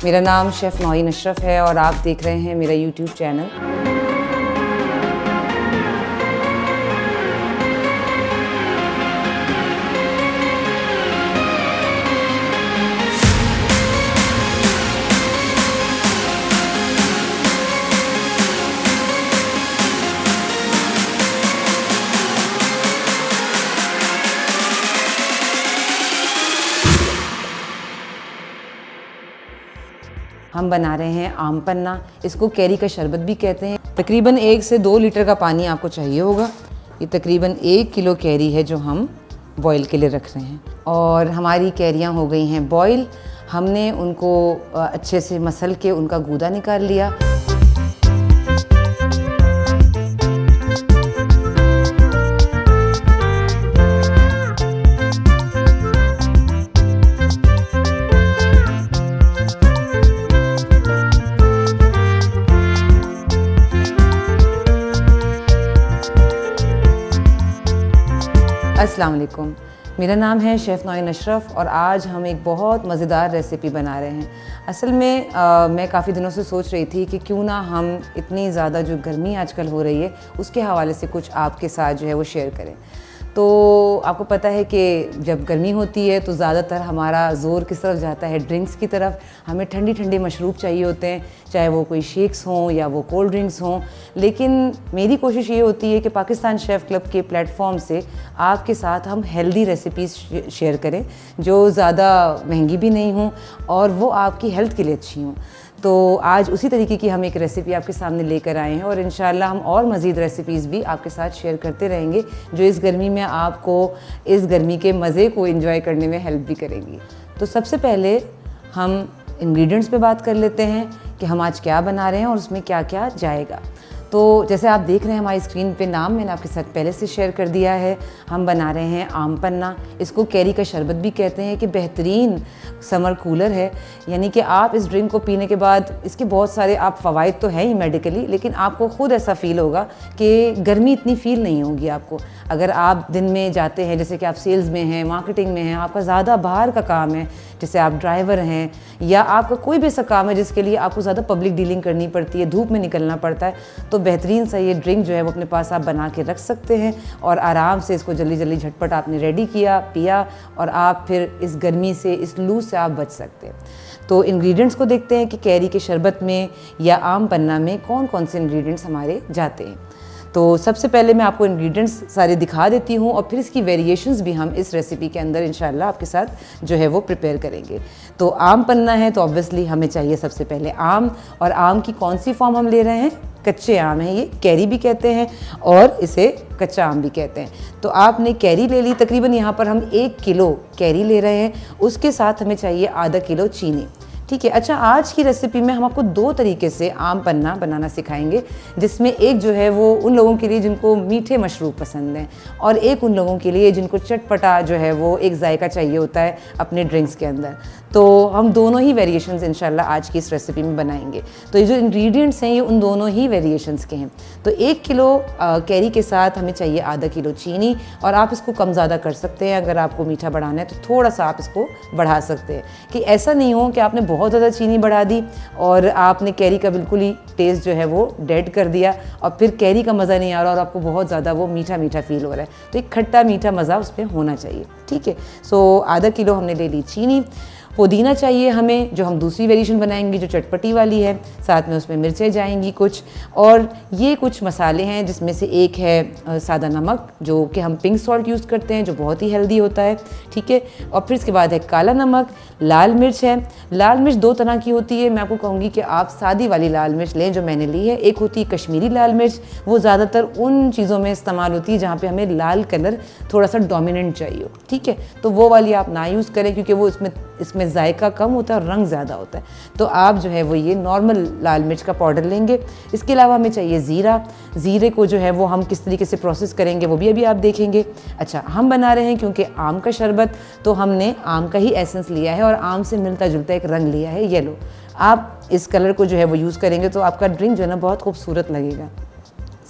मेरा नाम शेफ़ नौईन अशरफ है और आप देख रहे हैं मेरा यूट्यूब चैनल। हम बना रहे हैं आम पन्ना, इसको कैरी का शरबत भी कहते हैं। तकरीबन 1 से 2 लीटर का पानी आपको चाहिए होगा। ये तकरीबन 1 किलो कैरी है जो हम बॉईल के लिए रख रहे हैं। और हमारी कैरियाँ हो गई हैं बॉईल। हमने उनको अच्छे से मसल के उनका गूदा निकाल लिया। अस्सलाम वालेकुम, मेरा नाम है शेफ़ नौईन अशरफ और आज हम एक बहुत मज़ेदार रेसिपी बना रहे हैं। असल में मैं काफ़ी दिनों से सोच रही थी कि क्यों ना हम इतनी ज़्यादा जो गर्मी आजकल हो रही है उसके हवाले से कुछ आपके साथ जो है वो शेयर करें। तो आपको पता है कि जब गर्मी होती है तो ज़्यादातर हमारा ज़ोर किस तरफ जाता है, ड्रिंक्स की तरफ। हमें ठंडी ठंडी मशरूब चाहिए होते हैं, चाहे वो कोई शेक्स हों या वो कोल्ड ड्रिंक्स हों। लेकिन मेरी कोशिश ये होती है कि पाकिस्तान शेफ़ क्लब के प्लेटफॉर्म से आपके साथ हम हेल्दी रेसिपीज़ शेयर करें जो ज़्यादा महंगी भी नहीं हों और वो आपकी हेल्थ के लिए अच्छी हों। तो आज उसी तरीके की हम एक रेसिपी आपके सामने लेकर आए हैं और इंशाल्लाह हम और मज़ीद रेसिपीज़ भी आपके साथ शेयर करते रहेंगे जो इस गर्मी में आपको इस गर्मी के मज़े को एंजॉय करने में हेल्प भी करेंगी। तो सबसे पहले हम इंग्रेडिएंट्स पे बात कर लेते हैं कि हम आज क्या बना रहे हैं और उसमें क्या क्या जाएगा। तो जैसे आप देख रहे हैं हमारी स्क्रीन पे नाम मैंने आपके साथ पहले से शेयर कर दिया है। हम बना रहे हैं आम पन्ना, इसको कैरी का शरबत भी कहते हैं कि बेहतरीन समर कूलर है। यानी कि आप इस ड्रिंक को पीने के बाद इसके बहुत सारे आप फ़वाइद तो हैं ही मेडिकली, लेकिन आपको ख़ुद ऐसा फ़ील होगा कि गर्मी इतनी फ़ील नहीं होगी आपको। अगर आप दिन में जाते हैं, जैसे कि आप सेल्स में हैं, मार्केटिंग में हैं, आपका ज़्यादा बाहर का काम है, जैसे आप ड्राइवर हैं या आपका कोई भी ऐसा काम है जिसके लिए आपको ज़्यादा पब्लिक डीलिंग करनी पड़ती है, धूप में निकलना पड़ता है, तो बेहतरीन सा ये ड्रिंक जो है वो अपने पास आप बना के रख सकते हैं और आराम से इसको जल्दी जल्दी झटपट आपने रेडी किया, पिया और आप फिर इस गर्मी से, इस लू से आप बच सकते हैं। तो इंग्रेडिएंट्स को देखते हैं कि कैरी के शरबत में या आम पन्ना में कौन कौन से इंग्रेडिएंट्स हमारे जाते हैं। तो सबसे पहले मैं आपको इंग्रेडिएंट्स सारे दिखा देती हूँ और फिर इसकी वेरिएशंस भी हम इस रेसिपी के अंदर इंशाल्लाह आपके साथ जो है वो प्रिपेयर करेंगे। तो आम पन्ना है तो ऑब्वियसली हमें चाहिए सबसे पहले आम, और आम की कौन सी फॉर्म हम ले रहे हैं? कच्चे आम हैं, ये कैरी भी कहते हैं और इसे कच्चा आम भी कहते हैं। तो आपने कैरी ले ली, तकरीबन यहाँ पर हम 1 किलो कैरी ले रहे हैं। उसके साथ हमें चाहिए आधा किलो चीनी। ठीक है। अच्छा, आज की रेसिपी में हम आपको 2 तरीके से आम पन्ना बनाना सिखाएंगे, जिसमें एक जो है वो उन लोगों के लिए जिनको मीठे मशरूब पसंद हैं और एक उन लोगों के लिए जिनको चटपटा जो है वो एक जायका चाहिए होता है अपने ड्रिंक्स के अंदर। तो हम दोनों ही वेरिएशंस इंशाल्लाह आज की इस रेसिपी में बनाएंगे। तो ये जो इंग्रेडिएंट्स हैं ये उन दोनों ही वेरिएशंस के हैं। तो 1 किलो कैरी के साथ हमें चाहिए आधा किलो चीनी, और आप इसको कम ज़्यादा कर सकते हैं। अगर आपको मीठा बढ़ाना है तो थोड़ा सा आप इसको बढ़ा सकते हैं, कि ऐसा नहीं हो कि आपने बहुत ज़्यादा चीनी बढ़ा दी और आपने कैरी का बिल्कुल ही टेस्ट जो है वो डेड कर दिया और फिर कैरी का मज़ा नहीं आ रहा और आपको बहुत ज़्यादा वो मीठा मीठा फील हो रहा है। तो एक खट्टा मीठा मज़ा उसमें होना चाहिए। ठीक है। सो आधा किलो हमने ले ली चीनी। पुदीना चाहिए हमें, जो हम दूसरी वेरिएशन बनाएंगे जो चटपटी वाली है। साथ में उसमें मिर्चें जाएंगी कुछ, और ये कुछ मसाले हैं जिसमें से एक है सादा नमक, जो कि हम पिंक सॉल्ट यूज़ करते हैं, जो बहुत ही हेल्दी होता है। ठीक है। और फिर इसके बाद है काला नमक, लाल मिर्च है। लाल मिर्च 2 तरह की होती है। मैं आपको कहूँगी कि आप सादी वाली लाल मिर्च लें जो मैंने ली है। एक होती है कश्मीरी लाल मिर्च, वो ज़्यादातर उन चीज़ों में इस्तेमाल होती है जहाँ पर हमें लाल कलर थोड़ा सा डोमिनेंट चाहिए हो। ठीक है। तो वो वाली आप ना यूज़ करें क्योंकि वो इसमें जायका कम होता है और रंग ज़्यादा होता है। तो आप जो है वो ये नॉर्मल लाल मिर्च का पाउडर लेंगे। इसके अलावा हमें चाहिए ज़ीरा। ज़ीरे को जो है वो हम किस तरीके से प्रोसेस करेंगे वो भी अभी आप देखेंगे। अच्छा, हम बना रहे हैं क्योंकि आम का शरबत, तो हमने आम का ही एसेंस लिया है और आम से मिलता जुलता एक रंग लिया है येलो। आप इस कलर को जो है वो यूज़ करेंगे तो आपका ड्रिंक जो है ना बहुत खूबसूरत लगेगा।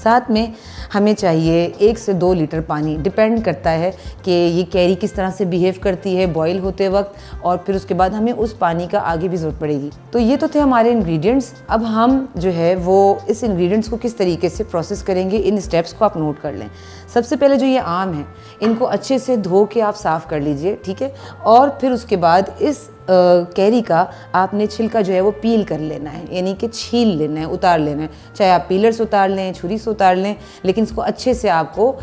साथ में हमें चाहिए 1 से 2 लीटर पानी। डिपेंड करता है कि ये कैरी किस तरह से बिहेव करती है बॉईल होते वक्त, और फिर उसके बाद हमें उस पानी का आगे भी ज़रूरत पड़ेगी। तो ये तो थे हमारे इंग्रेडिएंट्स। अब हम जो है वो इस इंग्रेडिएंट्स को किस तरीके से प्रोसेस करेंगे, इन स्टेप्स को आप नोट कर लें। सबसे पहले जो ये आम है, इनको अच्छे से धो के आप साफ़ कर लीजिए, ठीक है। और फिर उसके बाद इस कैरी का आपने छिलका जो है वो पील कर लेना है, यानी कि छील लेना है, उतार लेना है। चाहे आप पीलर से उतार लें, छुरी से उतार लें, लेकिन इसको अच्छे से आपको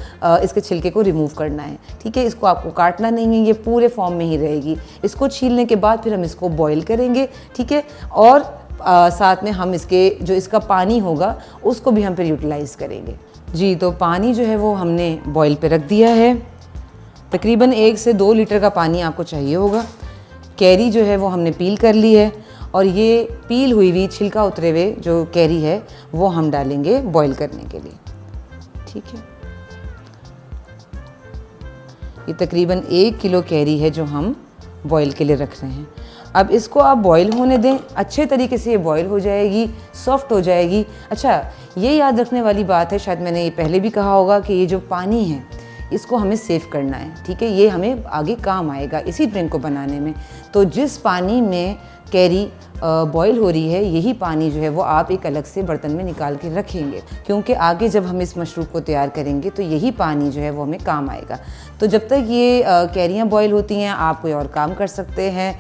इसके छिलके को रिमूव करना है, ठीक है। इसको आपको काटना नहीं है, ये पूरे फॉर्म में ही रहेगी। इसको छीलने के बाद फिर हम इसको बॉईल करेंगे, ठीक है। और साथ में हम इसका पानी होगा उसको भी हम फिर यूटिलाइज़ करेंगे। जी, तो पानी जो है वो हमने बॉईल पे रख दिया है। तकरीबन 1 से 2 लीटर का पानी आपको चाहिए होगा। कैरी जो है वो हमने पील कर ली है, और ये पील हुई छिलका उतरे हुए जो कैरी है वो हम डालेंगे बॉईल करने के लिए, ठीक है। ये तकरीबन 1 किलो कैरी है जो हम बॉईल के लिए रख रहे हैं। अब इसको आप बॉईल होने दें, अच्छे तरीके से ये बॉईल हो जाएगी, सॉफ्ट हो जाएगी। अच्छा, ये याद रखने वाली बात है, शायद मैंने ये पहले भी कहा होगा, कि ये जो पानी है इसको हमें सेव करना है, ठीक है। ये हमें आगे काम आएगा इसी ड्रिंक को बनाने में। तो जिस पानी में कैरी बॉईल हो रही है, यही पानी जो है वो आप एक अलग से बर्तन में निकाल के रखेंगे, क्योंकि आगे जब हम इस मशरूब को तैयार करेंगे तो यही पानी जो है वो हमें काम आएगा। तो जब तक ये कैरियाँ बॉईल होती हैं, आप कोई और काम कर सकते हैं।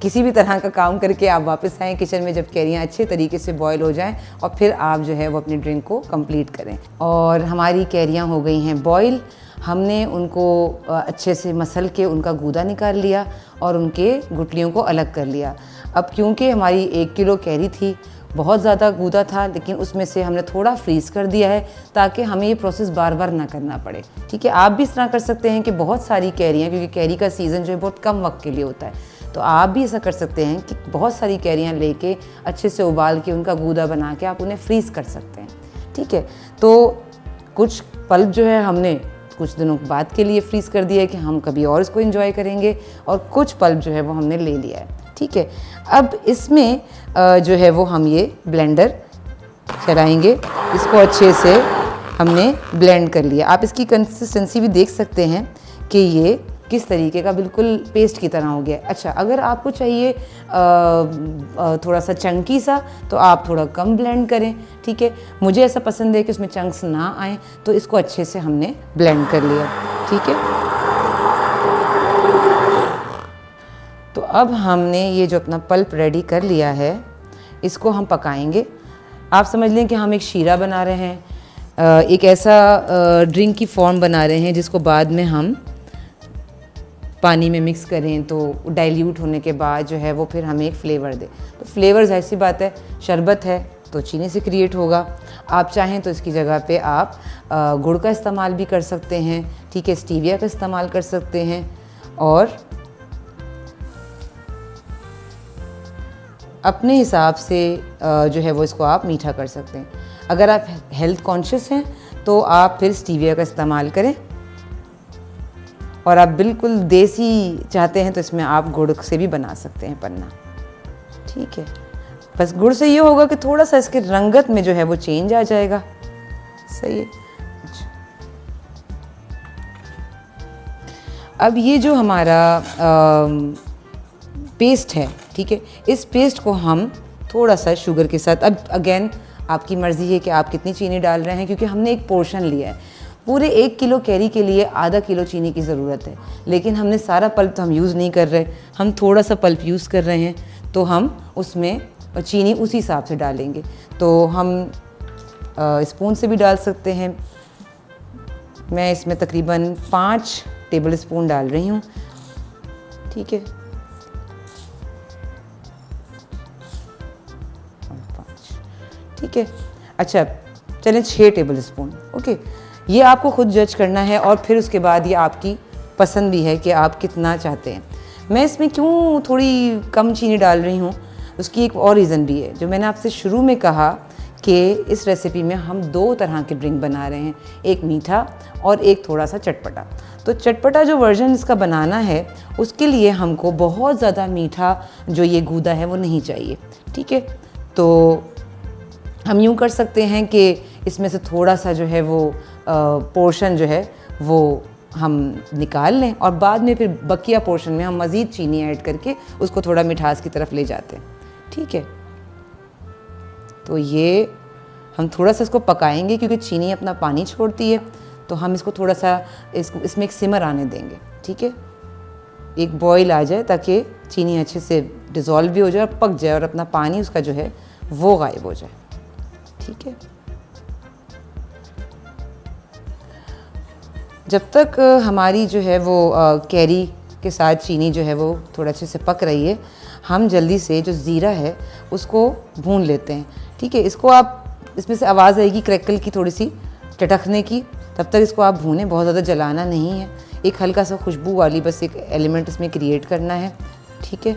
किसी भी तरह का काम करके आप वापस आएँ किचन में जब कैरियाँ अच्छे तरीके से बॉईल हो जाएं, और फिर आप जो है वो अपनी ड्रिंक को कंप्लीट करें। और हमारी कैरियाँ हो गई हैं बॉईल। हमने उनको अच्छे से मसल के उनका गूदा निकाल लिया और उनके गुठलियों को अलग कर लिया। अब क्योंकि हमारी 1 किलो कैरी थी, बहुत ज़्यादा गूदा था, लेकिन उसमें से हमने थोड़ा फ्रीज़ कर दिया है ताकि हमें ये प्रोसेस बार बार ना करना पड़े, ठीक है। आप भी इस तरह कर सकते हैं कि बहुत सारी कैरियाँ, क्योंकि कैरी का सीज़न जो है बहुत कम वक्त के लिए होता है, तो आप भी ऐसा कर सकते हैं कि बहुत सारी कैरियाँ लेके अच्छे से उबाल के उनका गूदा बना के आप उन्हें फ्रीज़ कर सकते हैं, ठीक है। तो कुछ पल्प जो है हमने कुछ दिनों बाद के लिए फ्रीज़ कर दिया है कि हम कभी और इसको एंजॉय करेंगे, और कुछ पल्प जो है वो हमने ले लिया है, ठीक है। अब इसमें जो है वो हम ये ब्लेंडर चलाएंगे, इसको अच्छे से हमने ब्लेंड कर लिया। आप इसकी कंसिस्टेंसी भी देख सकते हैं कि ये किस तरीके का बिल्कुल पेस्ट की तरह हो गया। अच्छा, अगर आपको चाहिए थोड़ा सा चंकी सा, तो आप थोड़ा कम ब्लेंड करें, ठीक है। मुझे ऐसा पसंद है कि उसमें चंक्स ना आए, तो इसको अच्छे से हमने ब्लेंड कर लिया, ठीक है। तो अब हमने ये जो अपना पल्प रेडी कर लिया है, इसको हम पकाएंगे। आप समझ लें कि हम एक शीरा बना रहे हैं, एक ऐसा ड्रिंक की फॉर्म बना रहे हैं जिसको बाद में हम पानी में मिक्स करें तो डाइल्यूट होने के बाद जो है वो फिर हमें एक फ़्लेवर दे। तो फ्लेवर ऐसी बात है, शरबत है तो चीनी से क्रिएट होगा। आप चाहें तो इसकी जगह पे आप गुड़ का इस्तेमाल भी कर सकते हैं, ठीक है, स्टीविया का इस्तेमाल कर सकते हैं, और अपने हिसाब से जो है वो इसको आप मीठा कर सकते हैं। अगर आप हेल्थ कॉन्शियस हैं तो आप फिर स्टीविया का इस्तेमाल करें, और आप बिल्कुल देसी चाहते हैं तो इसमें आप गुड़ से भी बना सकते हैं पन्ना, ठीक है। बस गुड़ से ये होगा कि थोड़ा सा इसके रंगत में जो है वो चेंज आ जाएगा, सही है। अच्छा, अब ये जो हमारा पेस्ट है, ठीक है, इस पेस्ट को हम थोड़ा सा शुगर के साथ, अब अगेन आपकी मर्ज़ी है कि आप कितनी चीनी डाल रहे हैं, क्योंकि हमने एक पोर्शन लिया है। पूरे 1 किलो कैरी के लिए आधा किलो चीनी की ज़रूरत है, लेकिन हमने सारा पल्प तो हम यूज़ नहीं कर रहे, हम थोड़ा सा पल्प यूज़ कर रहे हैं, तो हम उसमें चीनी उसी हिसाब से डालेंगे। तो हम स्पून से भी डाल सकते हैं। मैं इसमें तकरीबन 5 टेबल स्पून डाल रही हूँ, ठीक है, 5, ठीक है। अच्छा, चलें 6 टेबल स्पून, ओके। ये आपको खुद जज करना है, और फिर उसके बाद ये आपकी पसंद भी है कि आप कितना चाहते हैं। मैं इसमें क्यों थोड़ी कम चीनी डाल रही हूँ, उसकी एक और रीज़न भी है। जो मैंने आपसे शुरू में कहा कि इस रेसिपी में हम 2 तरह के ड्रिंक बना रहे हैं, एक मीठा और एक थोड़ा सा चटपटा। तो चटपटा जो वर्जन इसका बनाना है, उसके लिए हमको बहुत ज़्यादा मीठा जो ये गूदा है वो नहीं चाहिए, ठीक है। तो हम यूँ कर सकते हैं कि इसमें से थोड़ा सा जो है वो पोर्शन जो है वो हम निकाल लें और बाद में फिर बकिया पोर्शन में हम मज़ीद चीनी ऐड करके उसको थोड़ा मिठास की तरफ ले जाते हैं। ठीक है, तो ये हम थोड़ा सा इसको पकाएंगे क्योंकि चीनी अपना पानी छोड़ती है, तो हम इसको थोड़ा सा इसमें एक सिमर आने देंगे। ठीक है, एक बॉईल आ जाए ताकि चीनी अच्छे से डिज़ोल्व भी हो जाए और पक जाए और अपना पानी उसका जो है वो गायब हो जाए। ठीक है, जब तक हमारी जो है वो कैरी के साथ चीनी जो है वो थोड़ा अच्छे से पक रही है, हम जल्दी से जो ज़ीरा है उसको भून लेते हैं। ठीक है, इसको आप, इसमें से आवाज़ आएगी क्रैकल की, थोड़ी सी चटकने की, तब तक इसको आप भूनें, बहुत ज़्यादा जलाना नहीं है, एक हल्का सा खुशबू वाली बस एक एलिमेंट इसमें क्रिएट करना है। ठीक है,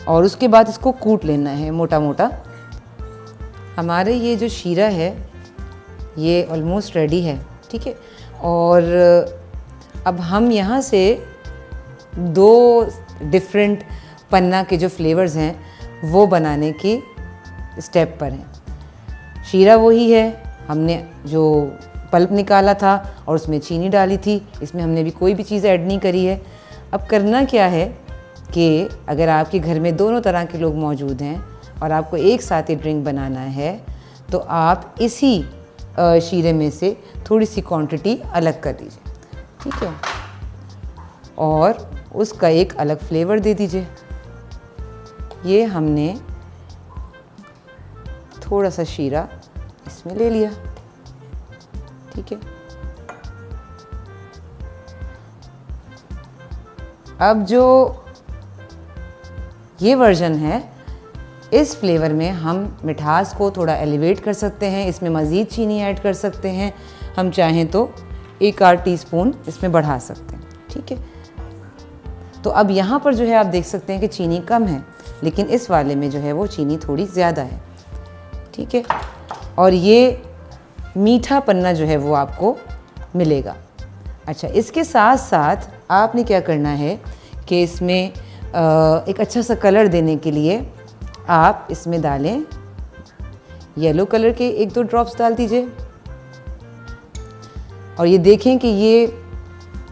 और उसके बाद इसको कूट लेना है मोटा मोटा। हमारे ये जो शीरा है ये ऑलमोस्ट रेडी है। ठीक है, और अब हम यहाँ से 2 डिफरेंट पन्ना के जो फ्लेवर्स हैं वो बनाने की स्टेप पर हैं। शीरा वही है, हमने जो पल्प निकाला था और उसमें चीनी डाली थी, इसमें हमने भी कोई भी चीज़ ऐड नहीं करी है। अब करना क्या है कि अगर आपके घर में दोनों तरह के लोग मौजूद हैं और आपको एक साथ ही ड्रिंक बनाना है, तो आप इसी शीरे में से थोड़ी सी क्वांटिटी अलग कर दीजिए। ठीक है, और उसका एक अलग फ्लेवर दे दीजिए। ये हमने थोड़ा सा शीरा इसमें ले लिया। ठीक है, अब जो ये वर्जन है, इस फ्लेवर में हम मिठास को थोड़ा एलिवेट कर सकते हैं, इसमें मज़ीद चीनी ऐड कर सकते हैं, हम चाहें तो 1-8 टीस्पून इसमें बढ़ा सकते हैं। ठीक है, तो अब यहाँ पर जो है आप देख सकते हैं कि चीनी कम है, लेकिन इस वाले में जो है वो चीनी थोड़ी ज़्यादा है। ठीक है, और ये मीठा पन्ना जो है वो आपको मिलेगा। अच्छा, इसके साथ साथ आपने क्या करना है कि इसमें एक अच्छा सा कलर देने के लिए आप इसमें डालें येलो कलर के 1-2 ड्रॉप्स डाल दीजिए, और ये देखें कि ये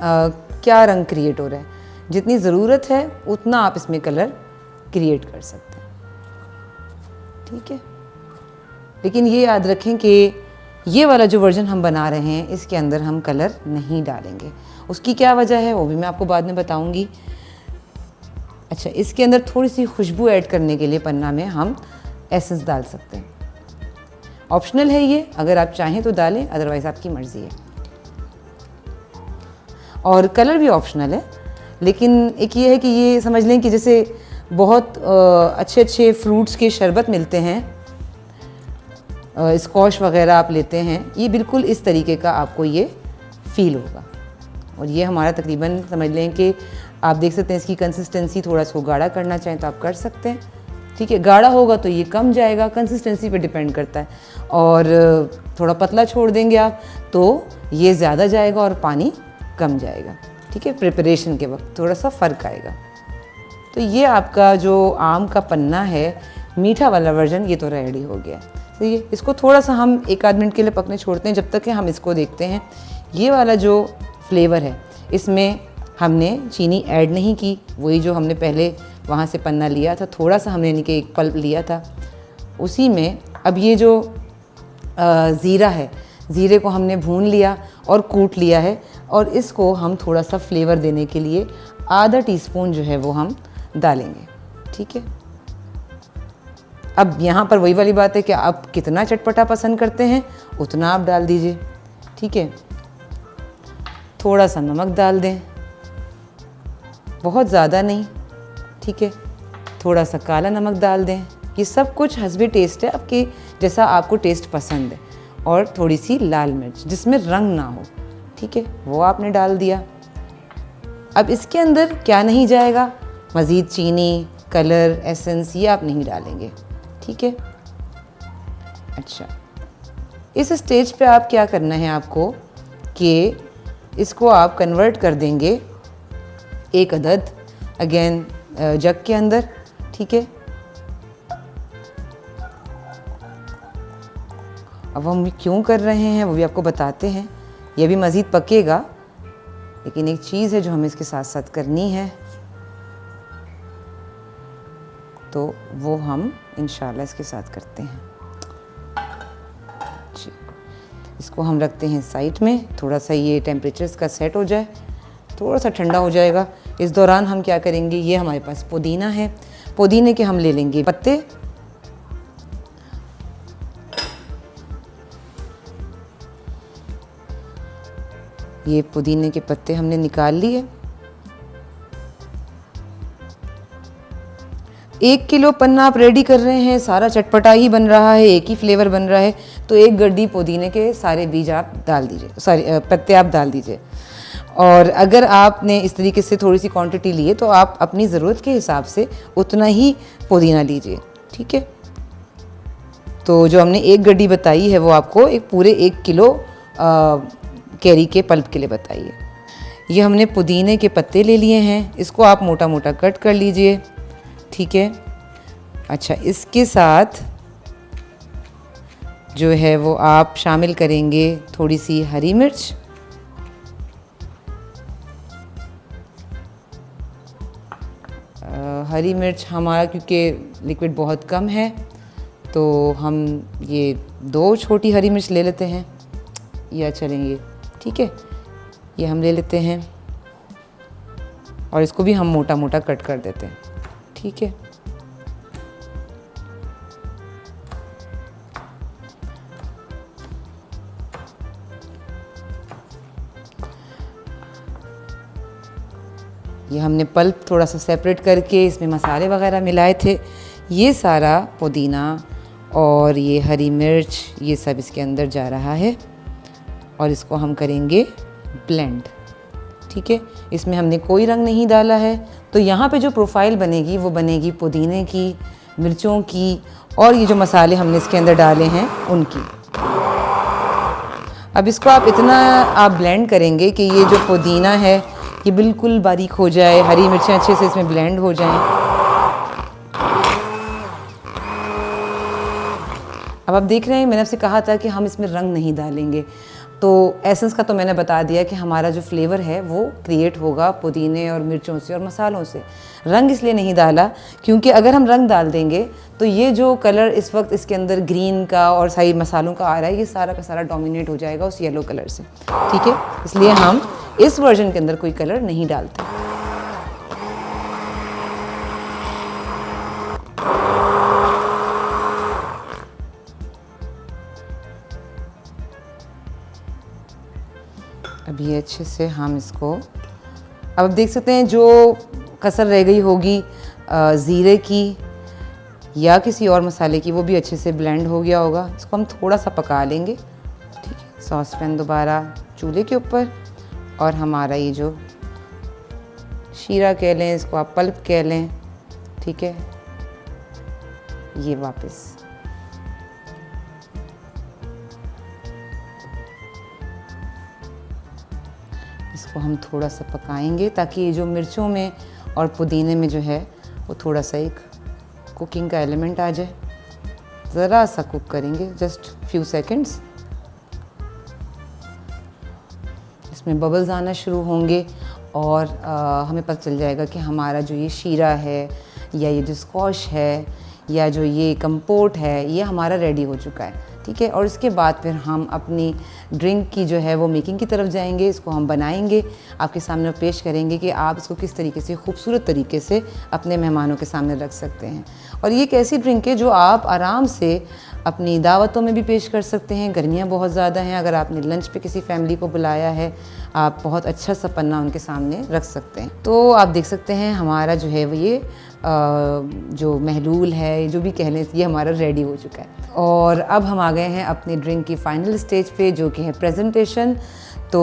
क्या रंग क्रिएट हो रहा है। जितनी ज़रूरत है उतना आप इसमें कलर क्रिएट कर सकते हैं। ठीक है, लेकिन ये याद रखें कि ये वाला जो वर्जन हम बना रहे हैं इसके अंदर हम कलर नहीं डालेंगे। उसकी क्या वजह है वो भी मैं आपको बाद में बताऊंगी। अच्छा, इसके अंदर थोड़ी सी खुशबू ऐड करने के लिए पन्ना में हम एसेंस डाल सकते हैं। ऑप्शनल है ये, अगर आप चाहें तो डालें, अदरवाइज़ आपकी मर्ज़ी है। और कलर भी ऑप्शनल है, लेकिन एक ये है कि ये समझ लें कि जैसे बहुत अच्छे अच्छे फ्रूट्स के शरबत मिलते हैं, स्कॉश वगैरह आप लेते हैं, ये बिल्कुल इस तरीके का आपको ये फ़ील होगा। और ये हमारा तकरीबन समझ लें कि आप देख सकते हैं इसकी कंसिस्टेंसी, थोड़ा सा गाढ़ा करना चाहें तो आप कर सकते हैं। ठीक है, गाढ़ा होगा तो ये कम जाएगा, कंसिस्टेंसी पे डिपेंड करता है, और थोड़ा पतला छोड़ देंगे आप तो ये ज़्यादा जाएगा और पानी कम जाएगा। ठीक है, प्रिपरेशन के वक्त थोड़ा सा फ़र्क आएगा। तो ये आपका जो आम का पन्ना है, मीठा वाला वर्जन, ये तो रेडी हो गया। सही है, इसको थोड़ा सा हम 1-8 मिनट के लिए पकने छोड़ते हैं, जब तक कि हम इसको देखते हैं। ये वाला जो फ्लेवर है इसमें हमने चीनी ऐड नहीं की, वही जो हमने पहले वहाँ से पन्ना लिया था, थोड़ा सा हमने इनके एक पल्प लिया था, उसी में अब ये जो ज़ीरा है, ज़ीरे को हमने भून लिया और कूट लिया है, और इसको हम थोड़ा सा फ्लेवर देने के लिए आधा टीस्पून जो है वो हम डालेंगे। ठीक है, अब यहाँ पर वही वाली बात है कि आप कितना चटपटा पसंद करते हैं उतना आप डाल दीजिए। ठीक है, थोड़ा सा नमक डाल दें, बहुत ज़्यादा नहीं। ठीक है, थोड़ा सा काला नमक डाल दें। ये सब कुछ हस्बे टेस्ट है आपके, जैसा आपको टेस्ट पसंद है। और थोड़ी सी लाल मिर्च जिसमें रंग ना हो, ठीक है, वो आपने डाल दिया। अब इसके अंदर क्या नहीं जाएगा, मज़ीद चीनी, कलर, एसेंस, ये आप नहीं डालेंगे। ठीक है, अच्छा, इस स्टेज पे आप क्या करना है आपको कि इसको आप कन्वर्ट कर देंगे एक अदद अगेन जग के अंदर। ठीक है, अब हम क्यों कर रहे हैं वो भी आपको बताते हैं। ये भी मज़ीद पकेगा, लेकिन एक चीज़ है जो हमें इसके साथ साथ करनी है, तो वो हम इंशाल्लाह इसके साथ करते हैं जी। इसको हम रखते हैं साइड में, थोड़ा सा ये टेम्परेचर इसका सेट हो जाए, थोड़ा सा ठंडा हो जाएगा। इस दौरान हम क्या करेंगे, ये हमारे पास पुदीना है, पुदीने के हम ले लेंगे पत्ते। ये पुदीने के पत्ते हमने निकाल लिए। 1 किलो पन्ना आप रेडी कर रहे हैं, सारा चटपटा ही बन रहा है, एक ही फ्लेवर बन रहा है, तो 1 गड्डी पुदीने के सारे बीज आप डाल दीजिए, सारे पत्ते आप डाल दीजिए। और अगर आपने इस तरीके से थोड़ी सी क्वांटिटी ली है तो आप अपनी ज़रूरत के हिसाब से उतना ही पुदीना लीजिए, ठीक है। तो जो हमने 1 गड्डी बताई है वो आपको एक पूरे 1 किलो कैरी के पल्प के लिए बताई है। ये हमने पुदीने के पत्ते ले लिए हैं, इसको आप मोटा मोटा कट कर लीजिए, ठीक है। अच्छा, इसके साथ जो है वो आप शामिल करेंगे थोड़ी सी हरी मिर्च, हरी मिर्च हमारा क्योंकि लिक्विड बहुत कम है तो हम ये 2 छोटी हरी मिर्च ले लेते हैं, या चलेंगे, ठीक है, ये हम ले लेते हैं और इसको भी हम मोटा मोटा कट कर देते हैं, ठीक है। ये हमने पल्प थोड़ा सा सेपरेट करके इसमें मसाले वगैरह मिलाए थे। ये सारा पुदीना और ये हरी मिर्च ये सब इसके अंदर जा रहा है और इसको हम करेंगे ब्लेंड, ठीक है। इसमें हमने कोई रंग नहीं डाला है, तो यहाँ पे जो प्रोफाइल बनेगी वो बनेगी पुदीने की, मिर्चों की और ये जो मसाले हमने इसके अंदर डाले हैं उनकी। अब इसको आप इतना आप ब्लेंड करेंगे कि ये जो पुदीना है ये बिल्कुल बारीक हो जाए, हरी मिर्चें अच्छे से इसमें ब्लेंड हो जाएं। अब आप देख रहे हैं, मैंने आपसे कहा था कि हम इसमें रंग नहीं डालेंगे, तो एसेंस का तो मैंने बता दिया कि हमारा जो फ्लेवर है वो क्रिएट होगा पुदीने और मिर्चों से और मसालों से। रंग इसलिए नहीं डाला क्योंकि अगर हम रंग डाल देंगे तो ये जो कलर इस वक्त इसके अंदर ग्रीन का और सारी मसालों का आ रहा है, ये सारा का सारा डोमिनेट हो जाएगा उस येलो कलर से, ठीक है। इसलिए हम इस वर्जन के अंदर कोई कलर नहीं डालते। अब ये अच्छे से हम इसको, अब देख सकते हैं जो कसर रह गई होगी ज़ीरे की या किसी और मसाले की वो भी अच्छे से ब्लेंड हो गया होगा। इसको हम थोड़ा सा पका लेंगे, ठीक है। सॉस पैन दोबारा चूल्हे के ऊपर और हमारा ये जो शीरा कह लें, इसको आप पल्प कह लें, ठीक है, ये वापस इसको हम थोड़ा सा पकाएंगे ताकि ये जो मिर्चों में और पुदीने में जो है वो थोड़ा सा एक कुकिंग का एलिमेंट आ जाए। ज़रा सा कुक करेंगे, जस्ट फ्यू सेकंड्स। इसमें बबल्स आना शुरू होंगे और हमें पता चल जाएगा कि हमारा जो ये शीरा है या ये जो स्क्वॉश है या जो ये कंपोट है ये हमारा रेडी हो चुका है, ठीक है। और इसके बाद फिर हम अपनी ड्रिंक की जो है वो मेकिंग की तरफ जाएंगे। इसको हम बनाएंगे, आपके सामने पेश करेंगे कि आप इसको किस तरीके से खूबसूरत तरीके से अपने मेहमानों के सामने रख सकते हैं। और ये एक ऐसी ड्रिंक है जो आप आराम से अपनी दावतों में भी पेश कर सकते हैं। गर्मियाँ बहुत ज़्यादा हैं, अगर आपने लंच पे किसी फैमिली को बुलाया है, आप बहुत अच्छा सा पन्ना उनके सामने रख सकते हैं। तो आप देख सकते हैं हमारा जो है वो ये जो महलूल है, जो भी कह लें, ये हमारा रेडी हो चुका है। और अब हम आ गए हैं अपनी ड्रिंक की फाइनल स्टेज पे, जो कि है प्रेजेंटेशन। तो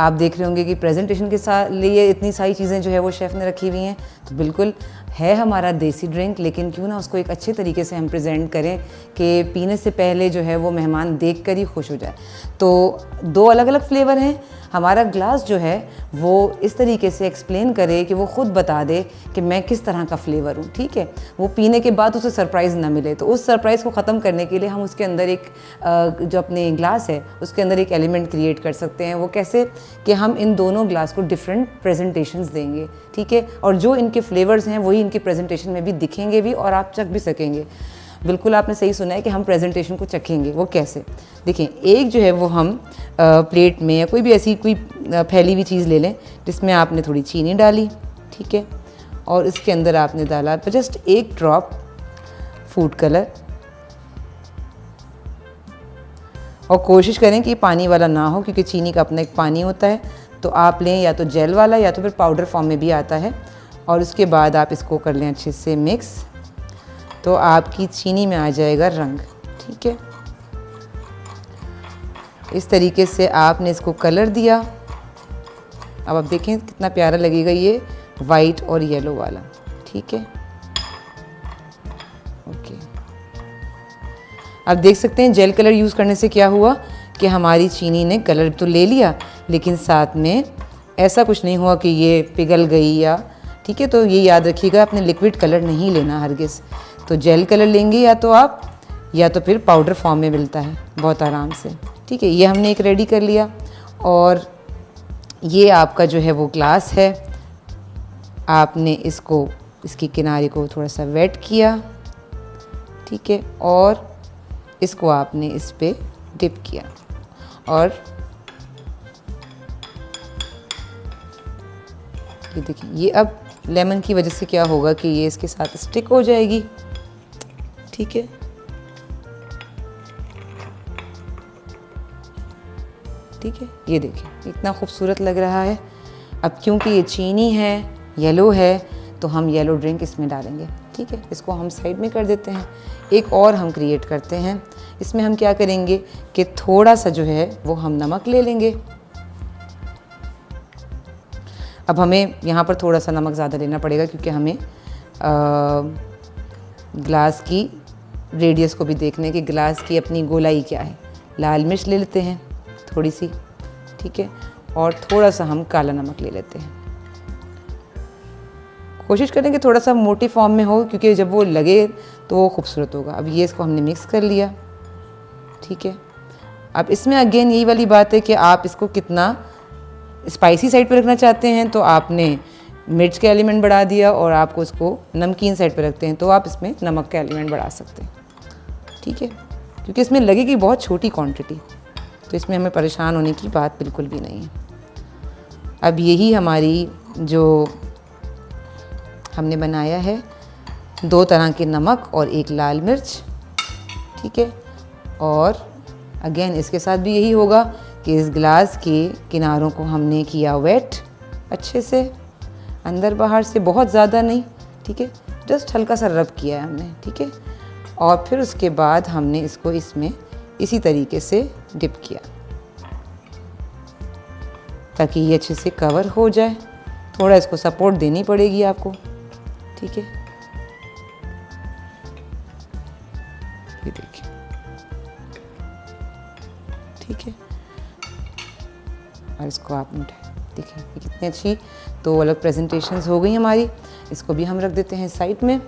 आप देख रहे होंगे कि प्रेजेंटेशन के साथ लिए इतनी सारी चीज़ें जो है वो शेफ़ ने रखी हुई हैं, तो बिल्कुल है हमारा देसी ड्रिंक, लेकिन क्यों ना उसको एक अच्छे तरीके से हम प्रेजेंट करें कि पीने से पहले जो है वो मेहमान देखकर ही खुश हो जाए। तो 2 अलग अलग फ्लेवर हैं। हमारा ग्लास जो है वो इस तरीके से एक्सप्लेन करे कि वो ख़ुद बता दे कि मैं किस तरह का फ्लेवर हूँ, ठीक है। वो पीने के बाद उसे सरप्राइज़ ना मिले, तो उस सरप्राइज़ को ख़त्म करने के लिए हम उसके अंदर एक जो अपने ग्लास है उसके अंदर एक एलिमेंट क्रिएट कर सकते हैं। वो कैसे कि हम इन दोनों ग्लास को डिफरेंट प्रेजेंटेशंस देंगे, ठीक है, और जो इनके फ्लेवर्स हैं वही इनके प्रेजेंटेशन में भी दिखेंगे भी और आप चख भी सकेंगे। बिल्कुल आपने सही सुना है कि हम प्रेजेंटेशन को चखेंगे। वो कैसे, देखिए, एक जो है वो हम प्लेट में या कोई भी ऐसी कोई फैली हुई चीज़ ले लें जिसमें आपने थोड़ी चीनी डाली, ठीक है, और इसके अंदर आपने डाला जस्ट 1 ड्रॉप फूड कलर, और कोशिश करें कि पानी वाला ना हो क्योंकि चीनी का अपना एक पानी होता है। तो आप लें या तो जेल वाला या तो फिर पाउडर फॉर्म में भी आता है, और उसके बाद आप इसको कर लें अच्छे से मिक्स, तो आपकी चीनी में आ जाएगा रंग, ठीक है। इस तरीके से आपने इसको कलर दिया। अब आप देखें कितना प्यारा लगेगा ये वाइट और येलो वाला, ठीक है। ओके, आप देख सकते हैं जेल कलर यूज़ करने से क्या हुआ कि हमारी चीनी ने कलर तो ले लिया, लेकिन साथ में ऐसा कुछ नहीं हुआ कि ये पिघल गई या, ठीक है। तो ये याद रखिएगा, आपने लिक्विड कलर नहीं लेना हरगिज़। तो जेल कलर लेंगे या तो आप, या तो फिर पाउडर फॉर्म में मिलता है बहुत आराम से, ठीक है। ये हमने एक रेडी कर लिया, और ये आपका जो है वो ग्लास है। आपने इसको, इसकी किनारे को थोड़ा सा वेट किया, ठीक है, और इसको आपने इस पे डिप किया, और ये देखिए, ये अब लेमन की वजह से क्या होगा कि ये इसके साथ स्टिक हो जाएगी, ठीक है। ठीक है, ये देखिए इतना खूबसूरत लग रहा है। अब क्योंकि ये चीनी है, येलो है, तो हम येलो ड्रिंक इसमें डालेंगे, ठीक है। इसको हम साइड में कर देते हैं। एक और हम क्रिएट करते हैं। इसमें हम क्या करेंगे कि थोड़ा सा जो है वो हम नमक ले लेंगे। अब हमें यहाँ पर थोड़ा सा नमक ज़्यादा लेना पड़ेगा क्योंकि हमें ग्लास की रेडियस को भी देखना है कि ग्लास की अपनी गोलाई क्या है। लाल मिर्च ले लेते हैं थोड़ी सी, ठीक है, और थोड़ा सा हम काला नमक ले लेते हैं। कोशिश करें कि थोड़ा सा मोटी फॉर्म में हो क्योंकि जब वो लगे तो वो खूबसूरत होगा। अब ये इसको हमने मिक्स कर लिया, ठीक है। अब इसमें अगेन यही वाली बात है कि आप इसको कितना स्पाइसी साइड पर रखना चाहते हैं तो आपने मिर्च का एलिमेंट बढ़ा दिया, और आपको इसको नमकीन साइड पर रखते हैं तो आप इसमें नमक का एलिमेंट बढ़ा सकते हैं, ठीक है, क्योंकि इसमें लगेगी बहुत छोटी क्वांटिटी, तो इसमें हमें परेशान होने की बात बिल्कुल भी नहीं है। अब यही हमारी जो हमने बनाया है 2 तरह के नमक और 1 लाल मिर्च, ठीक है। और अगेन इसके साथ भी यही होगा कि इस ग्लास के किनारों को हमने किया वेट अच्छे से, अंदर बाहर से, बहुत ज़्यादा नहीं, ठीक है, जस्ट हल्का सा रब किया है हमने, ठीक है। और फिर उसके बाद हमने इसको इसमें इसी तरीके से डिप किया ताकि ये अच्छे से कवर हो जाए। थोड़ा इसको सपोर्ट देनी पड़ेगी आपको, ठीक है। ये देखिए, ठीक है, और इसको आपने देखिए कितनी अच्छी 2 अलग प्रेजेंटेशंस हो गई हमारी। इसको भी हम रख देते हैं साइड में।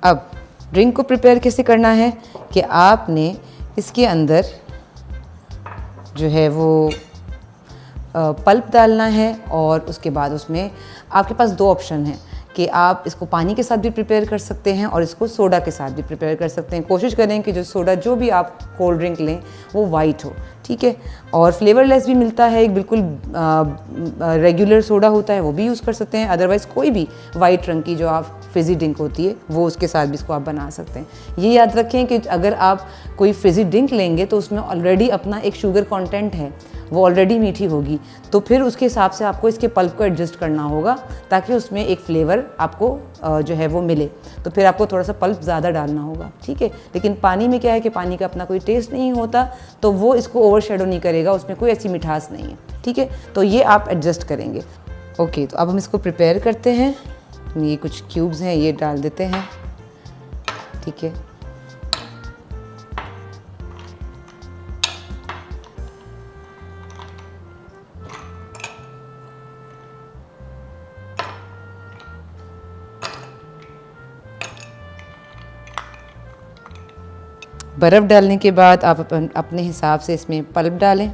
अब ड्रिंक को प्रिपेयर कैसे करना है कि आपने इसके अंदर जो है वो पल्प डालना है, और उसके बाद उसमें आपके पास 2 ऑप्शन हैं कि आप इसको पानी के साथ भी प्रिपेयर कर सकते हैं और इसको सोडा के साथ भी प्रिपेयर कर सकते हैं। कोशिश करें कि जो सोडा जो भी आप कोल्ड ड्रिंक लें वो वाइट हो, ठीक है। और फ्लेवरलेस भी मिलता है, एक बिल्कुल रेगुलर सोडा होता है वो भी यूज़ कर सकते हैं। अदरवाइज़ कोई भी वाइट रंग की जो आप फिज़ी ड्रिंक होती है वो उसके साथ भी इसको आप बना सकते हैं। ये याद रखें कि अगर आप कोई फिज़ी ड्रिंक लेंगे तो उसमें ऑलरेडी अपना एक शुगर कंटेंट है, वो ऑलरेडी मीठी होगी, तो फिर उसके हिसाब से आपको इसके पल्प को एडजस्ट करना होगा ताकि उसमें एक फ्लेवर आपको जो है वो मिले। तो फिर आपको थोड़ा सा पल्प ज़्यादा डालना होगा, ठीक है। लेकिन पानी में क्या है कि पानी का अपना कोई टेस्ट नहीं होता, तो वो इसको ओवरशैडो नहीं करेगा, उसमें कोई ऐसी मिठास नहीं है, ठीक है। तो ये आप एडजस्ट करेंगे। ओके, तो अब हम इसको प्रिपेयर करते हैं। ये कुछ क्यूब्स हैं, ये डाल देते हैं। ठीक है, बर्फ़ डालने के बाद आप अपने हिसाब से इसमें पल्प डालें।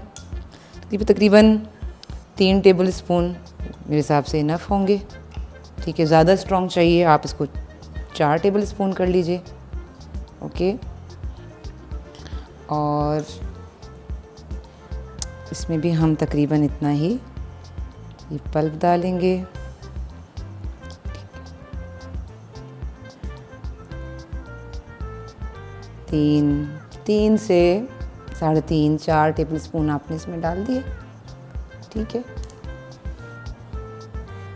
तकरीबन 3 टेबल स्पून मेरे हिसाब से इनफ होंगे। ठीक है, ज़्यादा स्ट्रॉन्ग चाहिए आप इसको 4 टेबल स्पून कर लीजिए। ओके, और इसमें भी हम तकरीबन इतना ही ये पल्प डालेंगे। 3 से 3.5 4 टेबल स्पून आपने इसमें डाल दिए। ठीक है,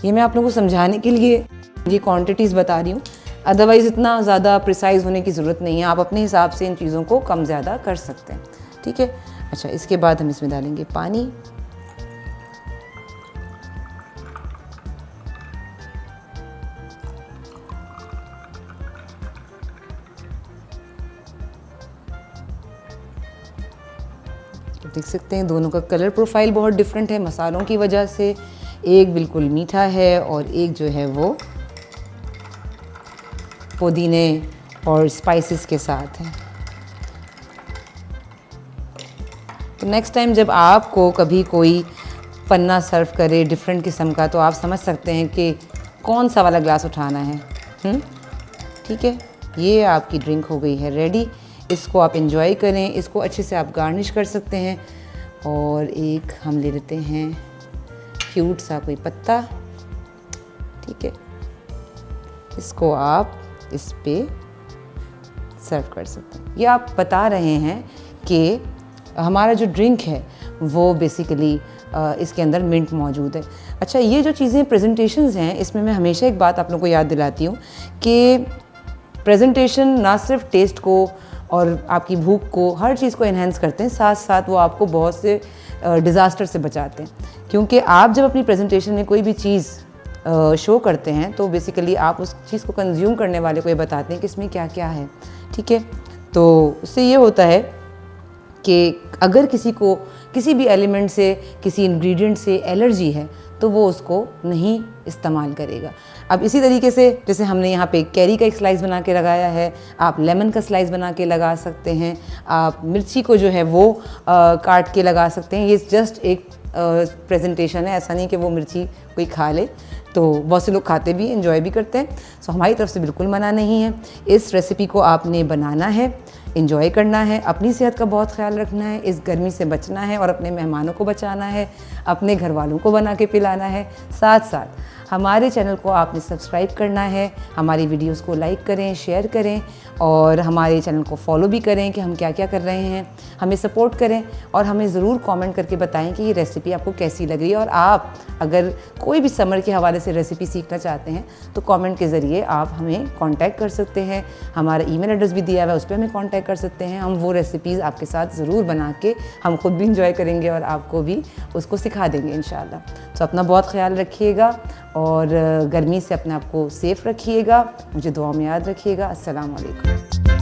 ये मैं आप लोगों को समझाने के लिए ये क्वांटिटीज़ बता रही हूँ, अदरवाइज़ इतना ज़्यादा प्रिसाइज़ होने की ज़रूरत नहीं है। आप अपने हिसाब से इन चीज़ों को कम ज़्यादा कर सकते हैं। ठीक है, अच्छा, इसके बाद हम इसमें डालेंगे पानी। देख सकते हैं दोनों का कलर प्रोफाइल बहुत डिफरेंट है मसालों की वजह से। एक बिल्कुल मीठा है और एक जो है वो पुदीने और स्पाइसेस के साथ है। तो नेक्स्ट टाइम जब आपको कभी कोई पन्ना सर्व करे डिफरेंट किस्म का, तो आप समझ सकते हैं कि कौन सा वाला ग्लास उठाना है। ठीक है, ये आपकी ड्रिंक हो गई है रेडी। इसको आप इंजॉय करें, इसको अच्छे से आप गार्निश कर सकते हैं। और एक हम ले लेते हैं क्यूट सा कोई पत्ता। ठीक है, इसको आप इस पे सर्व कर सकते हैं। ये आप बता रहे हैं कि हमारा जो ड्रिंक है वो बेसिकली इसके अंदर मिंट मौजूद है। अच्छा, ये जो चीज़ें प्रेजेंटेशंस हैं, इसमें मैं हमेशा एक बात आप लोगों को याद दिलाती हूँ कि प्रेजेंटेशन ना सिर्फ टेस्ट को और आपकी भूख को, हर चीज़ को इन्हेंस करते हैं, साथ साथ वो आपको बहुत से डिज़ास्टर से बचाते हैं। क्योंकि आप जब अपनी प्रेजेंटेशन में कोई भी चीज़ शो करते हैं तो बेसिकली आप उस चीज़ को कंज्यूम करने वाले को ये बताते हैं कि इसमें क्या क्या है। ठीक है, तो उससे ये होता है कि अगर किसी को किसी भी एलिमेंट से, किसी इंग्रेडिएंट से एलर्जी है तो वो उसको नहीं इस्तेमाल करेगा। अब इसी तरीके से जैसे हमने यहाँ पे कैरी का एक स्लाइस बना के लगाया है, आप लेमन का स्लाइस बना के लगा सकते हैं, आप मिर्ची को जो है वो काट के लगा सकते हैं। ये जस्ट एक प्रेजेंटेशन है, ऐसा नहीं कि वो मिर्ची कोई खा ले। तो बहुत से लोग खाते भी, एंजॉय भी करते हैं। सो हमारी तरफ से बिल्कुल मना नहीं है। इस रेसिपी को आपने बनाना है, एंजॉय करना है, अपनी सेहत का बहुत ख्याल रखना है, इस गर्मी से बचना है और अपने मेहमानों को बचाना है, अपने घर वालों को बना के पिलाना है। साथ साथ हमारे चैनल को आपने सब्सक्राइब करना है, हमारी वीडियोस को लाइक करें, शेयर करें और हमारे चैनल को फॉलो भी करें कि हम क्या क्या कर रहे हैं। हमें सपोर्ट करें और हमें ज़रूर कमेंट करके बताएं कि ये रेसिपी आपको कैसी लग रही है। और आप अगर कोई भी समर के हवाले से रेसिपी सीखना चाहते हैं तो कमेंट के ज़रिए आप हमें कांटेक्ट कर सकते हैं। हमारा ईमेल एड्रेस भी दिया हुआ है, उस पर हमें कांटेक्ट कर सकते हैं। हम वो रेसिपीज़ आपके साथ ज़रूर बना के हम खुद भी इंजॉय करेंगे और आपको भी उसको सिखा देंगे इंशाल्लाह। तो अपना बहुत ख्याल रखिएगा और गर्मी से अपने आप को सेफ़ रखिएगा। मुझे दुआ में याद रखिएगा। अस्सलाम वालेकुम।